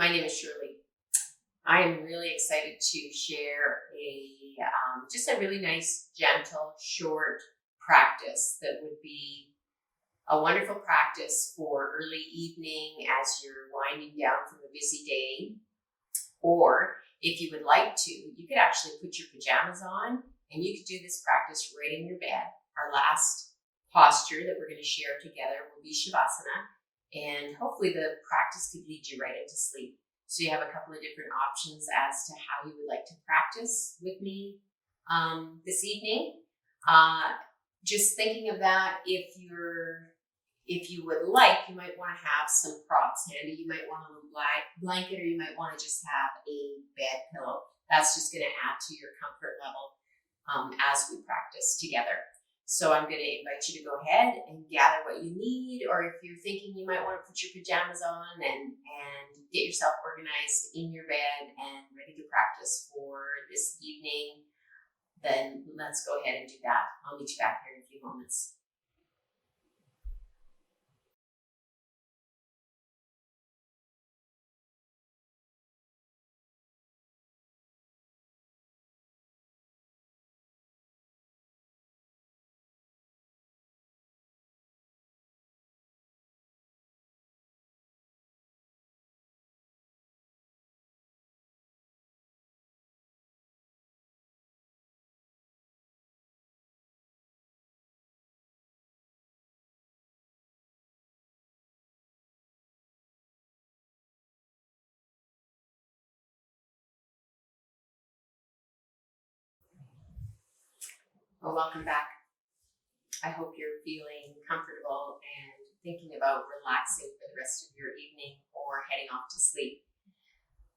My name is Shirley. I am really excited to share just a really nice, gentle, short practice that would be a wonderful practice for early evening as you're winding down from a busy day. Or if you would like to, you could actually put your pajamas on and you could do this practice right in your bed. Our last posture that we're going to share together will be Shavasana. And hopefully the practice could lead you right into sleep. So you have a couple of different options as to how you would like to practice with me this evening. Just thinking of that, if you would like, you might want to have some props handy. You might want a little blanket, or you might want to just have a bed pillow. That's just going to add to your comfort level as we practice together. So I'm going to invite you to go ahead and gather what you need, or if you're thinking you might want to put your pajamas on and get yourself organized in your bed and ready to practice for this evening, then let's go ahead and do that. I'll meet you back here in a few moments. Well, welcome back. I hope you're feeling comfortable and thinking about relaxing for the rest of your evening or heading off to sleep.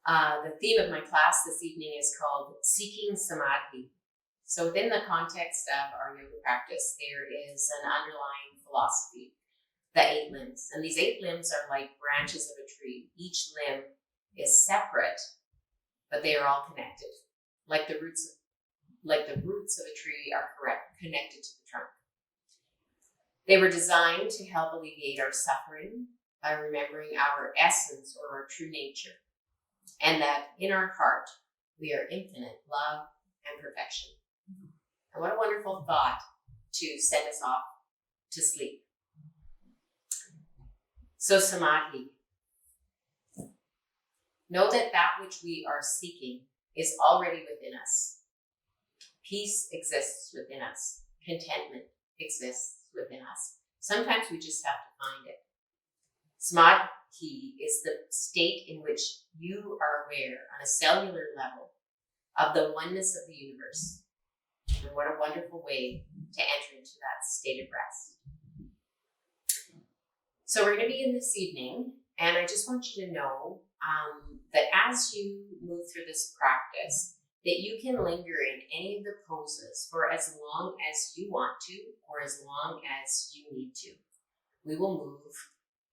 The theme of my class this evening is called Seeking Samadhi. So within the context of our yoga practice, there is an underlying philosophy, the 8 limbs. And these 8 limbs are like branches of a tree. Each limb is separate, but they are all connected, like the roots of a tree are connected to the trunk. They were designed to help alleviate our suffering by remembering our essence or our true nature, and that in our heart we are infinite love and perfection. And what a wonderful thought to send us off to sleep. So Samadhi. Know that which we are seeking is already within us. Peace exists within us. Contentment exists within us. Sometimes we just have to find it. Samadhi is the state in which you are aware on a cellular level of the oneness of the universe. And what a wonderful way to enter into that state of rest. So we're going to begin this evening, and I just want you to know that as you move through this practice, that you can linger in any of the poses for as long as you want to, or as long as you need to. We will move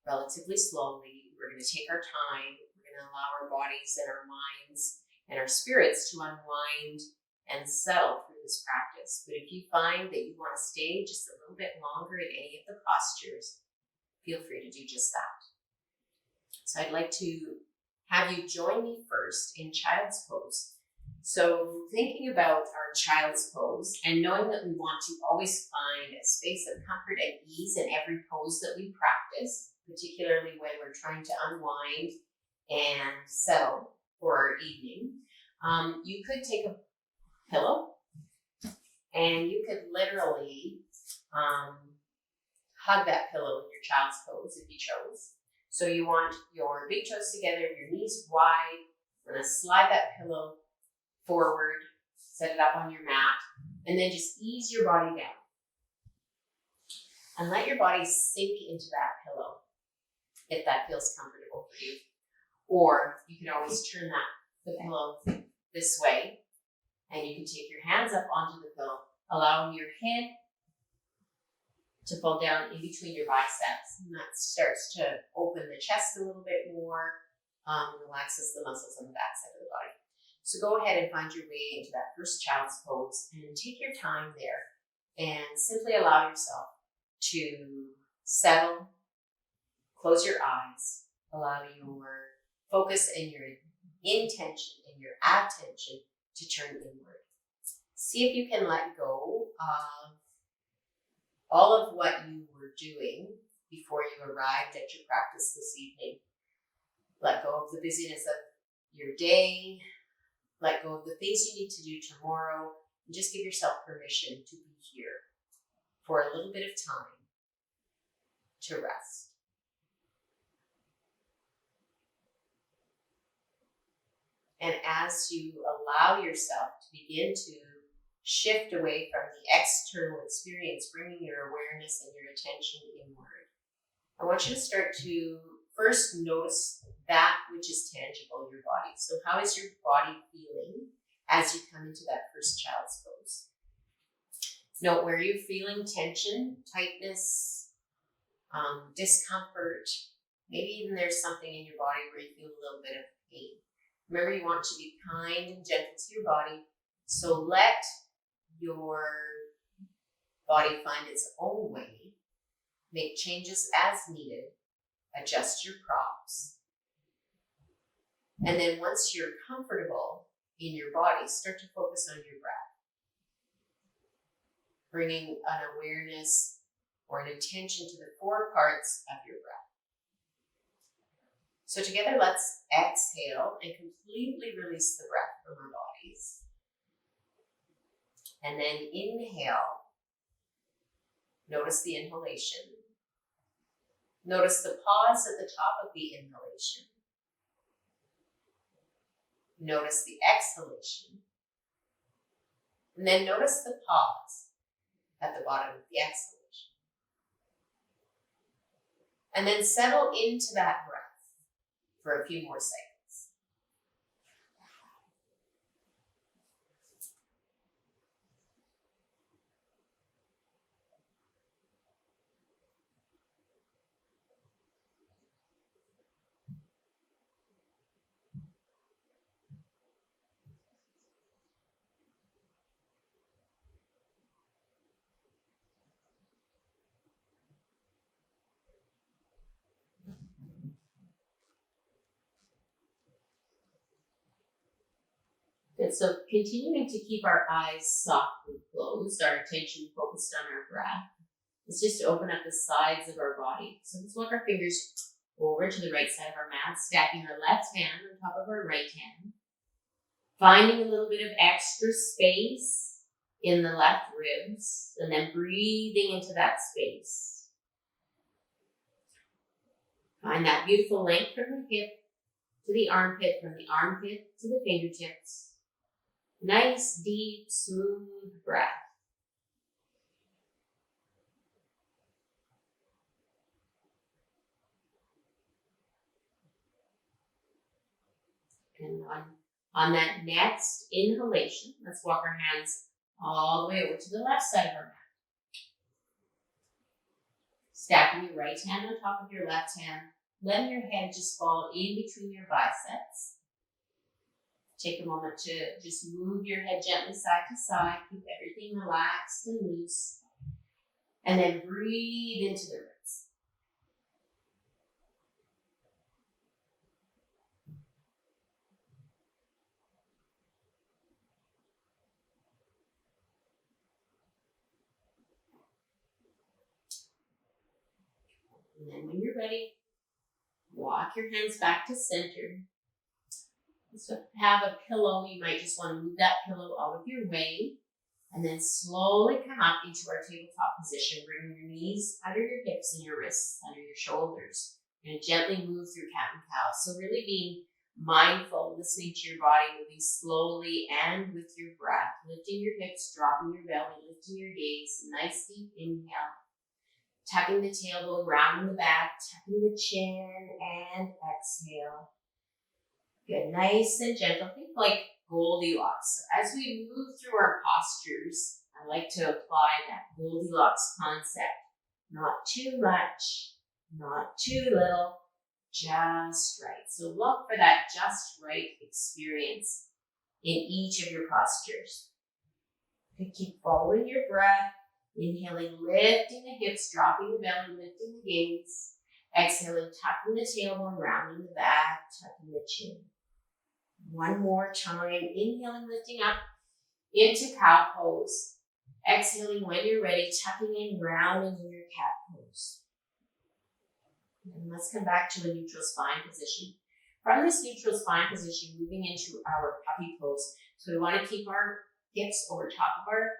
relatively slowly. We're going to take our time. We're going to allow our bodies and our minds and our spirits to unwind and settle through this practice. But if you find that you want to stay just a little bit longer in any of the postures, feel free to do just that. So I'd like to have you join me first in Child's Pose. So thinking about our Child's Pose and knowing that we want to always find a space of comfort and ease in every pose that we practice, particularly when we're trying to unwind and settle for our evening, you could take a pillow and you could literally hug that pillow in your Child's Pose if you chose. So you want your big toes together, your knees wide. We're going to slide that pillow forward, set it up on your mat, and then just ease your body down. And let your body sink into that pillow if that feels comfortable for you. Or you can always turn the pillow this way, and you can take your hands up onto the pillow, allowing your head to fall down in between your biceps. And that starts to open the chest a little bit more, relaxes the muscles on the back side of the body. So go ahead and find your way into that first Child's Pose and take your time there and simply allow yourself to settle, close your eyes, allow your focus and your intention and your attention to turn inward. See if you can let go of all of what you were doing before you arrived at your practice this evening. Let go of the busyness of your day. Let go of the things you need to do tomorrow. And just give yourself permission to be here for a little bit of time to rest. And as you allow yourself to begin to shift away from the external experience, bringing your awareness and your attention inward, I want you to start to first notice that which is tangible in your body. So how is your body feeling as you come into that first child's pose? Note where you're feeling tension, tightness, discomfort. Maybe even there's something in your body where you feel a little bit of pain. Remember, you want to be kind and gentle to your body. So let your body find its own way. Make changes as needed. Adjust your props. And then once you're comfortable in your body, start to focus on your breath. Bringing an awareness or an attention to the four parts of your breath. So together, let's exhale and completely release the breath from our bodies. And then inhale. Notice the inhalation. Notice the pause at the top of the inhalation. Notice the exhalation. And then notice the pause at the bottom of the exhalation. And then settle into that breath for a few more seconds. Good, so continuing to keep our eyes softly closed, our attention focused on our breath. Let's just open up the sides of our body. So let's walk our fingers over to the right side of our mat, stacking our left hand on top of our right hand. Finding a little bit of extra space in the left ribs, and then breathing into that space. Find that beautiful length from the hip to the armpit, from the armpit to the fingertips. Nice, deep, smooth breath. And on that next inhalation, let's walk our hands all the way over to the left side of our mat. Stacking your right hand on top of your left hand, letting your head just fall in between your biceps. Take a moment to just move your head gently side to side, keep everything relaxed and loose, and then breathe into the ribs. And then when you're ready, walk your hands back to center. So have a pillow, you might just want to move that pillow out of your way, and then slowly come up into our tabletop position, bringing your knees under your hips and your wrists under your shoulders. You're going to gently move through cat and cow. So really being mindful, listening to your body, moving slowly and with your breath, lifting your hips, dropping your belly, lifting your gaze. Nice deep inhale, tucking the tailbone round in the back, tucking the chin, and exhale. Good, nice and gentle. Think like Goldilocks. So as we move through our postures, I like to apply that Goldilocks concept. Not too much, not too little, just right. So look for that just right experience in each of your postures. You keep following your breath, inhaling, lifting the hips, dropping the belly, lifting the gaze. Exhaling, tucking the tailbone, rounding the back, tucking the chin. One more time, inhaling, lifting up into cow pose. Exhaling when you're ready, tucking in, rounding in your cat pose. And let's come back to a neutral spine position. From this neutral spine position, moving into our puppy pose. So we want to keep our hips over top of our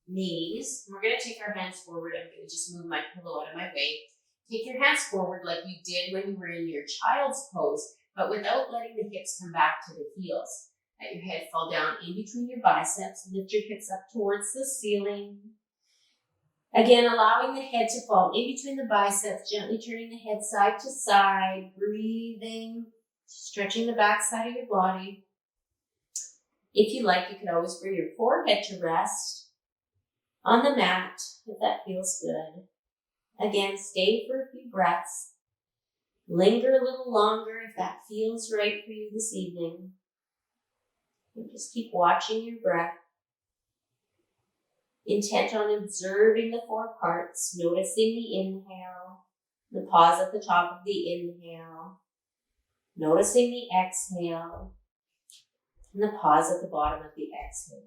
knees. We're going to take our hands forward. I'm going to just move my pillow out of my way. Take your hands forward like you did when you were in your child's pose, but without letting the hips come back to the heels. Let your head fall down in between your biceps. Lift your hips up towards the ceiling. Again, allowing the head to fall in between the biceps, gently turning the head side to side, breathing, stretching the back side of your body. If you like, you can always bring your forehead to rest on the mat, if that feels good. Again, stay for a few breaths. Linger a little longer if that feels right for you this evening. And just keep watching your breath. Intent on observing the four parts, noticing the inhale, the pause at the top of the inhale, noticing the exhale, and the pause at the bottom of the exhale.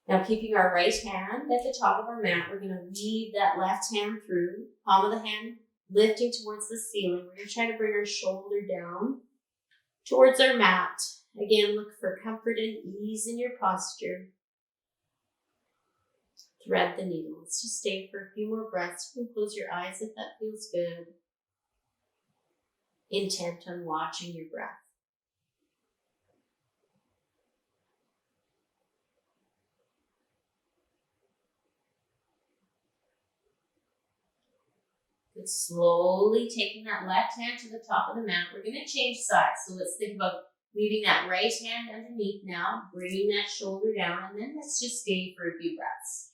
Now, keeping our right hand at the top of our mat, we're going to weave that left hand through, palm of the hand lifting towards the ceiling. We're going to try to bring our shoulder down towards our mat. Again, look for comfort and ease in your posture. Thread the needle. Let's just stay for a few more breaths. You can close your eyes if that feels good. Intent on watching your breath. Good. Slowly taking that left hand to the top of the mat. We're going to change sides. So let's think about leaving that right hand underneath now, bringing that shoulder down, and then let's just stay for a few breaths.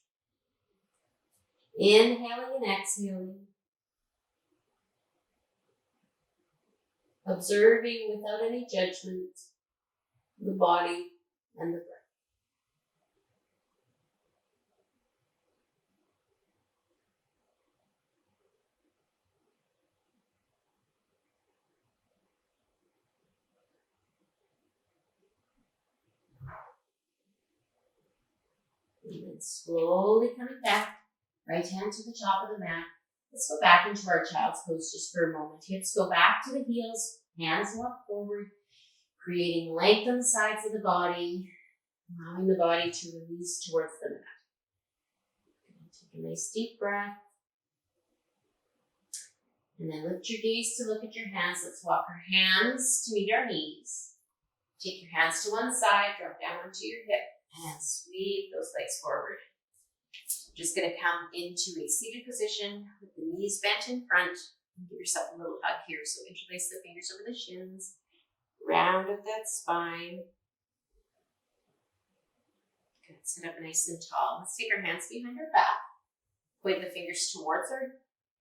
Inhaling and exhaling. Observing without any judgment the body and the breath. And then slowly coming back, right hand to the top of the mat. Let's go back into our child's pose just for a moment. Hips go back to the heels, hands walk forward, creating length on the sides of the body, allowing the body to release towards the mat. Take a nice deep breath. And then lift your gaze to look at your hands. Let's walk our hands to meet our knees. Take your hands to one side, drop down onto your hip, and sweep those legs forward. Just going to come into a seated position with the knees bent in front. Give yourself a little hug here. So interlace the fingers over the shins. Round out that spine. Good. Sit up nice and tall. Let's take our hands behind our back. Point the fingers towards our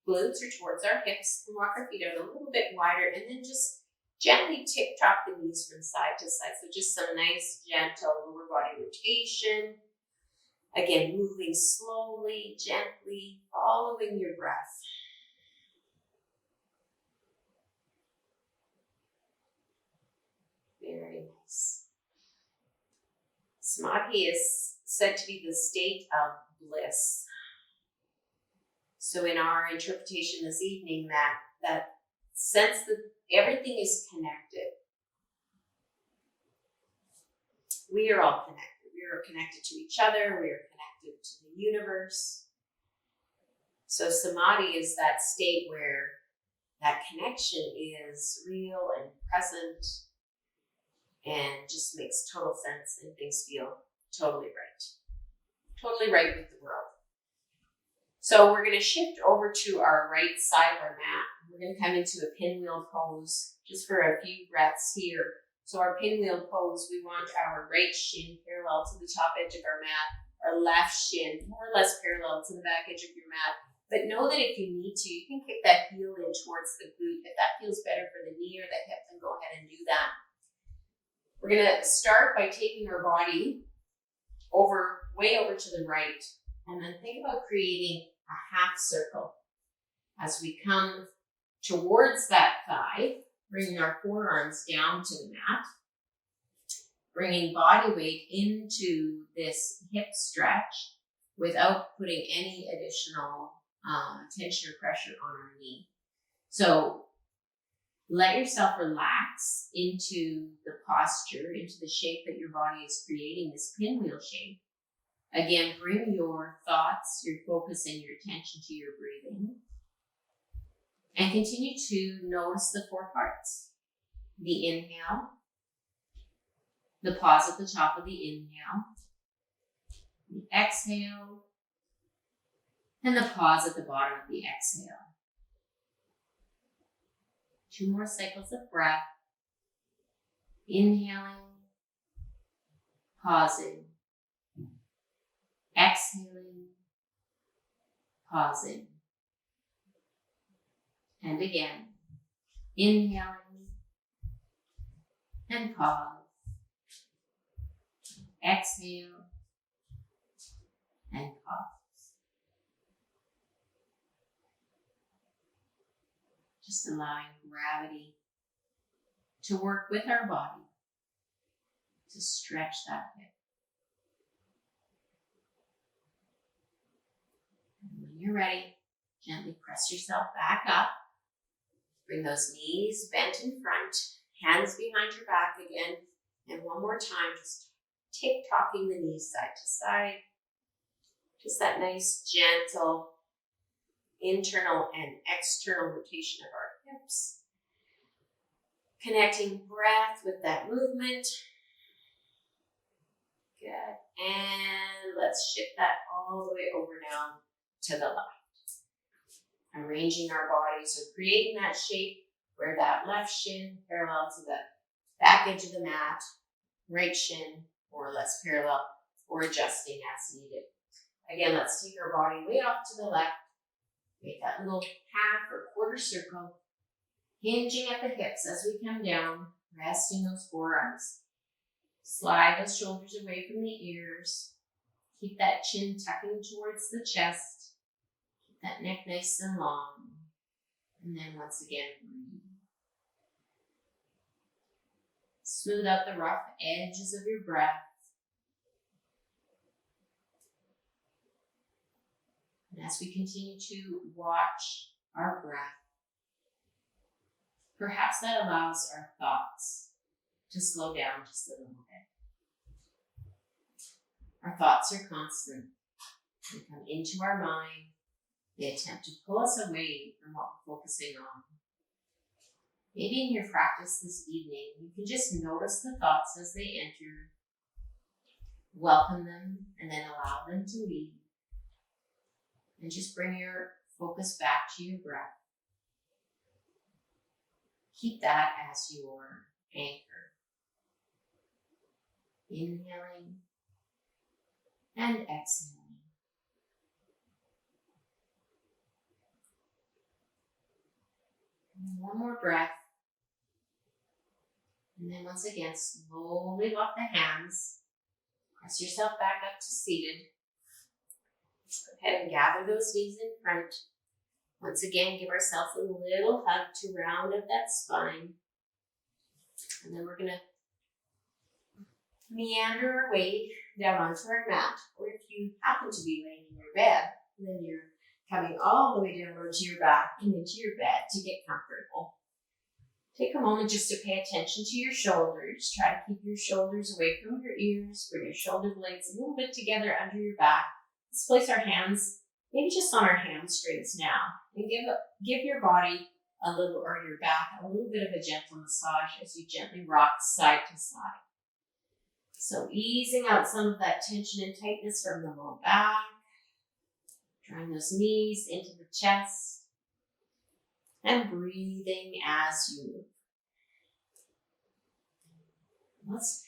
glutes or towards our hips. And walk our feet out a little bit wider. And then just gently tick-tock the knees from side to side. So just some nice, gentle lower body rotation. Again, moving slowly, gently, following your breath. Very nice. Samadhi is said to be the state of bliss. So in our interpretation this evening, that sense that everything is connected. We are all connected. We are connected to each other. We are connected to the universe. So Samadhi is that state where that connection is real and present and just makes total sense and things feel totally right. Totally right with the world. So we're going to shift over to our right side of our mat. We're going to come into a pinwheel pose just for a few breaths here. So our pinwheel pose, we want our right shin parallel to the top edge of our mat, our left shin more or less parallel to the back edge of your mat. But know that if you need to, you can kick that heel in towards the glute. If that feels better for the knee or the hip, then go ahead and do that. We're going to start by taking our body way over to the right, and then think about creating a half circle as we come towards that thigh, bringing our forearms down to the mat, bringing body weight into this hip stretch without putting any additional tension or pressure on our knee. So let yourself relax into the posture, into the shape that your body is creating, this pinwheel shape. Again, bring your thoughts, your focus, and your attention to your breathing. And continue to notice the four parts. The inhale, the pause at the top of the inhale, the exhale, and the pause at the bottom of the exhale. 2 more cycles of breath. Inhaling, pausing, exhaling, pausing. And again, inhaling and pause. Exhale and pause. Just allowing gravity to work with our body to stretch that hip. And when you're ready, gently press yourself back up. Bring those knees bent in front, hands behind your back again. And one more time, just tick-tocking the knees side to side. Just that nice, gentle, internal and external rotation of our hips. Connecting breath with that movement. Good. And let's shift that all the way over now to the left. Arranging our bodies, so creating that shape where that left shin parallel to the back edge of the mat, right shin more or less parallel, or adjusting as needed. Again, let's take our body way off to the left. Make that little half or quarter circle, hinging at the hips as we come down, resting those forearms. Slide those shoulders away from the ears. Keep that chin tucking towards the chest. Keep that neck nice and long. And then once again, breathe. Smooth out the rough edges of your breath. And as we continue to watch our breath, perhaps that allows our thoughts to slow down just a little bit. Our thoughts are constant. They come into our mind. They attempt to pull us away from what we're focusing on. Maybe in your practice this evening, you can just notice the thoughts as they enter, welcome them, and then allow them to leave. And just bring your focus back to your breath. Keep that as your anchor. Inhaling and exhaling. And one more breath. And then once again, slowly walk the hands. Press yourself back up to seated. Go ahead and gather those knees in front. Once again, give ourselves a little hug to round up that spine. And then we're going to meander our way down onto our mat. Or if you happen to be laying in your bed, then you're coming all the way down onto your back and into your bed to get comfortable. Take a moment just to pay attention to your shoulders. Try to keep your shoulders away from your ears. Bring your shoulder blades a little bit together under your back. Let's place our hands maybe just on our hamstrings now. And give your body a little, or your back, a little bit of a gentle massage as you gently rock side to side. So easing out some of that tension and tightness from the low back. Drawing those knees into the chest. And breathing as you move. Let's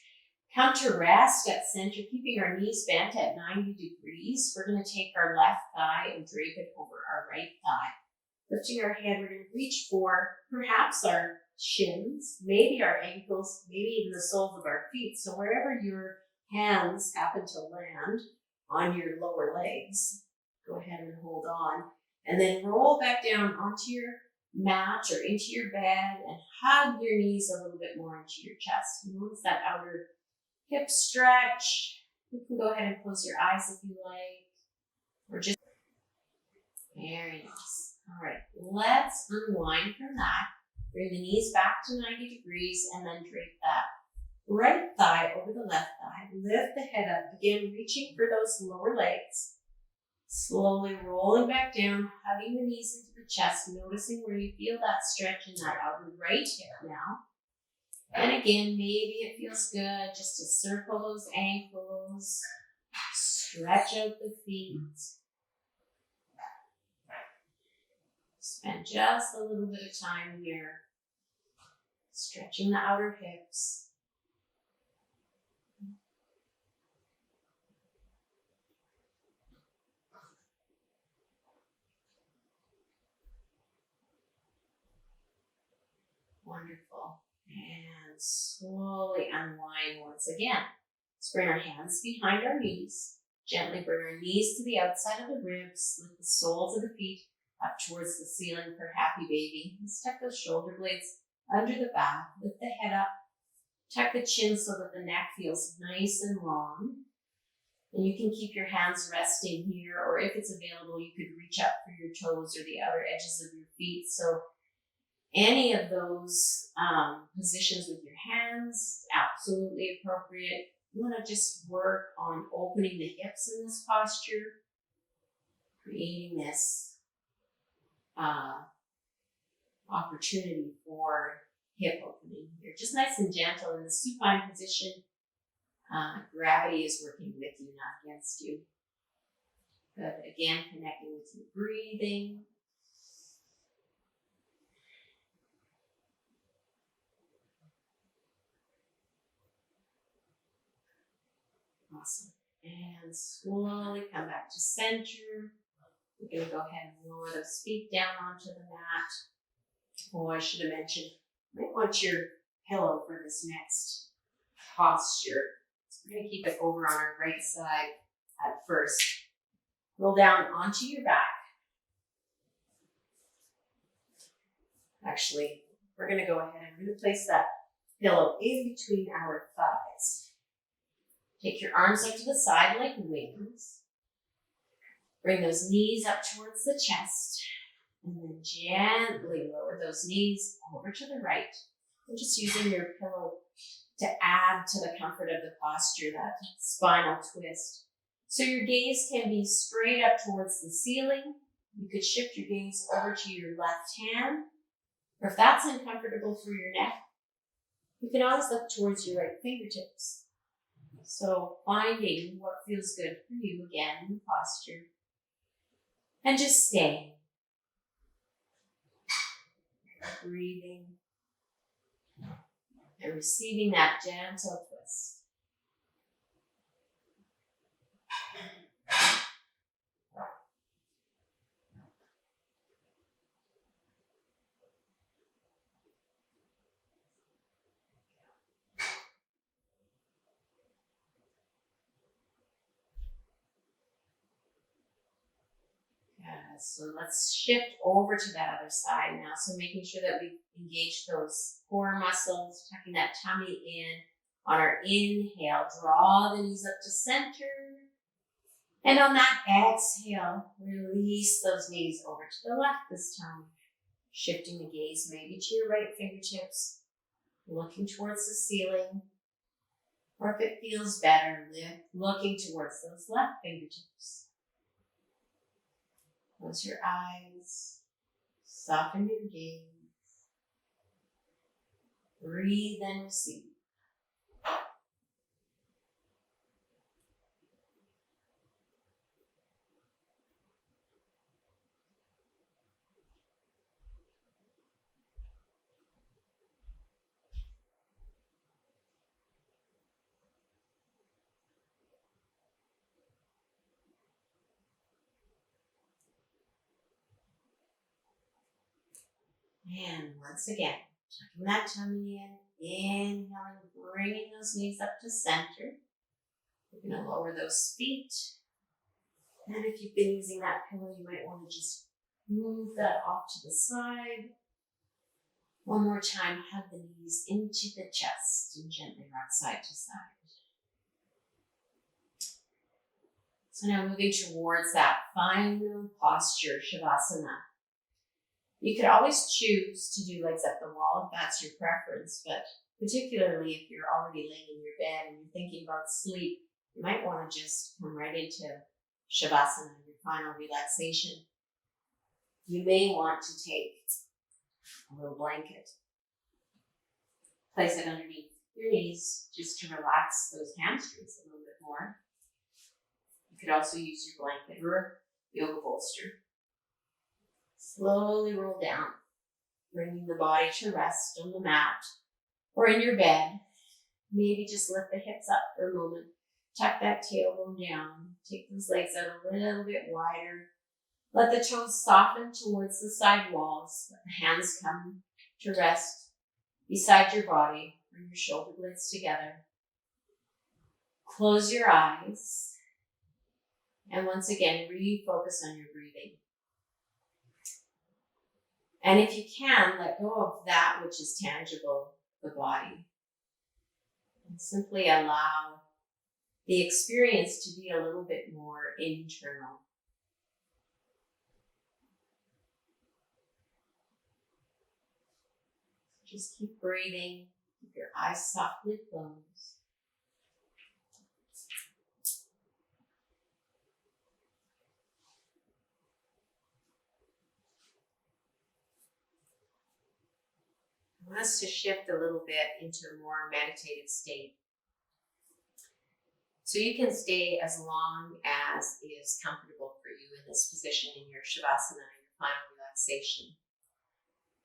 come to rest at center, keeping our knees bent at 90 degrees. We're going to take our left thigh and drape it over our right thigh. Lifting our head, we're going to reach for perhaps our shins, maybe our ankles, maybe even the soles of our feet. So wherever your hands happen to land on your lower legs, go ahead and hold on. And then roll back down onto your mat or into your bed and hug your knees a little bit more into your chest. Notice that outer hip stretch. You can go ahead and close your eyes if you like, or just very nice. All right, let's unwind from that. Bring the knees back to 90 degrees and then drape that right thigh over the left thigh. Lift the head up, again reaching for those lower legs. Slowly rolling back down, hugging the knees into the chest, noticing where you feel that stretch in that outer right hip now. And again, maybe it feels good just to circle those ankles, stretch out the feet. Spend just a little bit of time here, stretching the outer hips. Wonderful. And slowly unwind once again. Let's bring our hands behind our knees. Gently bring our knees to the outside of the ribs. Lift the soles of the feet up towards the ceiling for happy baby. Let's tuck those shoulder blades under the back. Lift the head up. Tuck the chin so that the neck feels nice and long. And you can keep your hands resting here, or if it's available, you could reach up for your toes or the outer edges of your feet. So any of those positions with your hands, absolutely appropriate. You want to just work on opening the hips in this posture, creating this opportunity for hip opening here. Just nice and gentle in the supine position. Gravity is working with you, not against you. Good. Again, connecting with your breathing. Awesome. And slowly come back to center. We're going to go ahead and lower those feet down onto the mat. Oh, I should have mentioned, you might want your pillow for this next posture. So we're going to keep it over on our right side at first. Roll down onto your back. Actually, we're going to go ahead and we're going to place that pillow in between our thighs. Take your arms up to the side like wings. Bring those knees up towards the chest. And then gently lower those knees over to the right. And just using your pillow to add to the comfort of the posture, that spinal twist. So your gaze can be straight up towards the ceiling. You could shift your gaze over to your left hand. Or if that's uncomfortable for your neck, you can always look towards your right fingertips. So finding what feels good for you again in the posture. And just stay. Breathing. And receiving that gentle twist. So let's shift over to that other side now. So making sure that we engage those core muscles, tucking that tummy in. On our inhale, draw the knees up to center. And on that exhale, release those knees over to the left this time. Shifting the gaze maybe to your right fingertips, looking towards the ceiling. Or if it feels better, looking towards those left fingertips. Close your eyes, soften your gaze, breathe and receive. And once again, tucking that tummy in, inhaling, bringing those knees up to center. You're going to lower those feet. And if you've been using that pillow, you might want to just move that off to the side. One more time, hug the knees into the chest and gently rock side to side. So now moving towards that final posture, Shavasana. You could always choose to do legs up the wall if that's your preference, but particularly if you're already laying in your bed and you're thinking about sleep, you might want to just come right into Shavasana, your final relaxation. You may want to take a little blanket, place it underneath your knees just to relax those hamstrings a little bit more. You could also use your blanket or a yoga bolster. Slowly roll down, bringing the body to rest on the mat or in your bed. Maybe just lift the hips up for a moment. Tuck that tailbone down. Take those legs out a little bit wider. Let the toes soften towards the side walls. Let the hands come to rest beside your body. Bring your shoulder blades together. Close your eyes. And once again, refocus on your breathing. And if you can, let go of that which is tangible, the body. And simply allow the experience to be a little bit more internal. Just keep breathing. Keep your eyes softly closed. I want us to shift a little bit into a more meditative state. So you can stay as long as is comfortable for you in this position in your Shavasana, your final relaxation.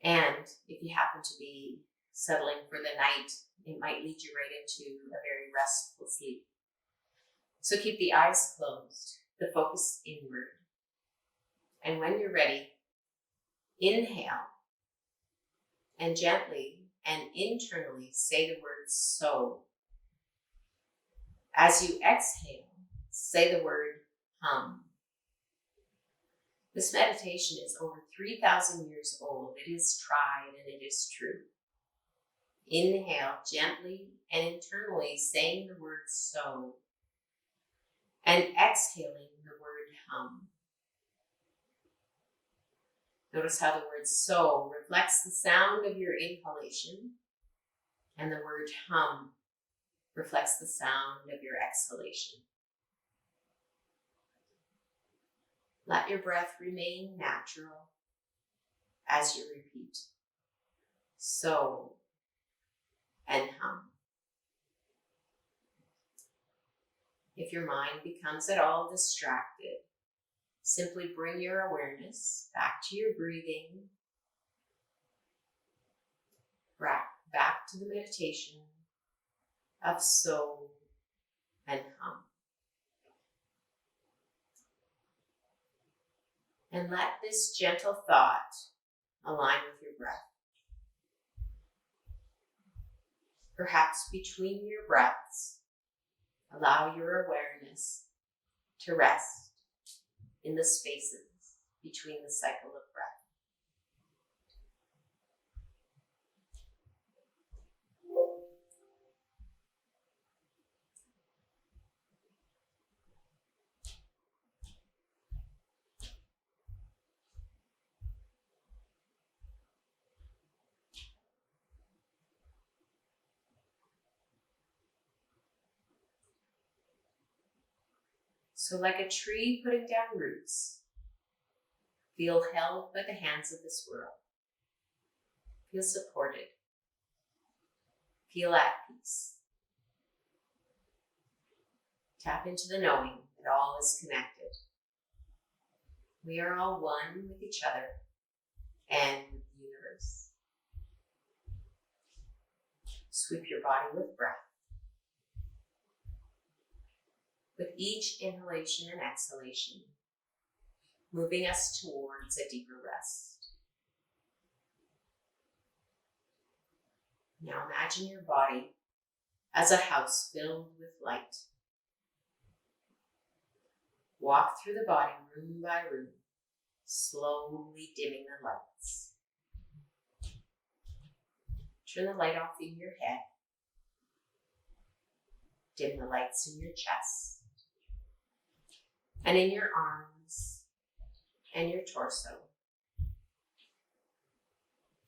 And if you happen to be settling for the night, it might lead you right into a very restful sleep. So keep the eyes closed, the focus inward. And when you're ready, inhale. And gently and internally say the word so. As you exhale, say the word hum. This meditation is over 3,000 years old. It is tried and it is true. Inhale gently and internally saying the word so. And exhaling the word hum. Notice how the word so reflects the sound of your inhalation, and the word hum reflects the sound of your exhalation. Let your breath remain natural as you repeat so and hum. If your mind becomes at all distracted, simply bring your awareness back to your breathing, back to the meditation of so and hum. And let this gentle thought align with your breath. Perhaps between your breaths, allow your awareness to rest in the spaces between the cycle of breath. So like a tree putting down roots, feel held by the hands of this world. Feel supported. Feel at peace. Tap into the knowing that all is connected. We are all one with each other and with the universe. Sweep your body with breath. With each inhalation and exhalation, moving us towards a deeper rest. Now imagine your body as a house filled with light. Walk through the body room by room, slowly dimming the lights. Turn the light off in your head. Dim the lights in your chest and in your arms and your torso.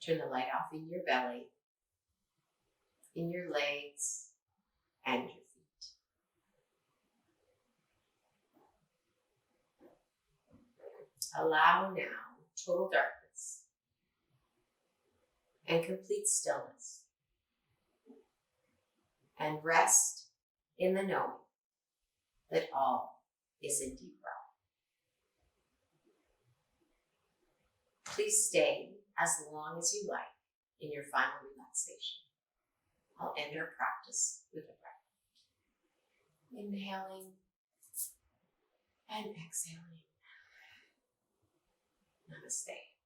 Turn the light off in your belly, in your legs, and your feet. Allow now total darkness and complete stillness, and rest in the knowing that all is indeed well. Please stay as long as you like in your final relaxation. I'll end our practice with a breath. Inhaling and exhaling. Namaste.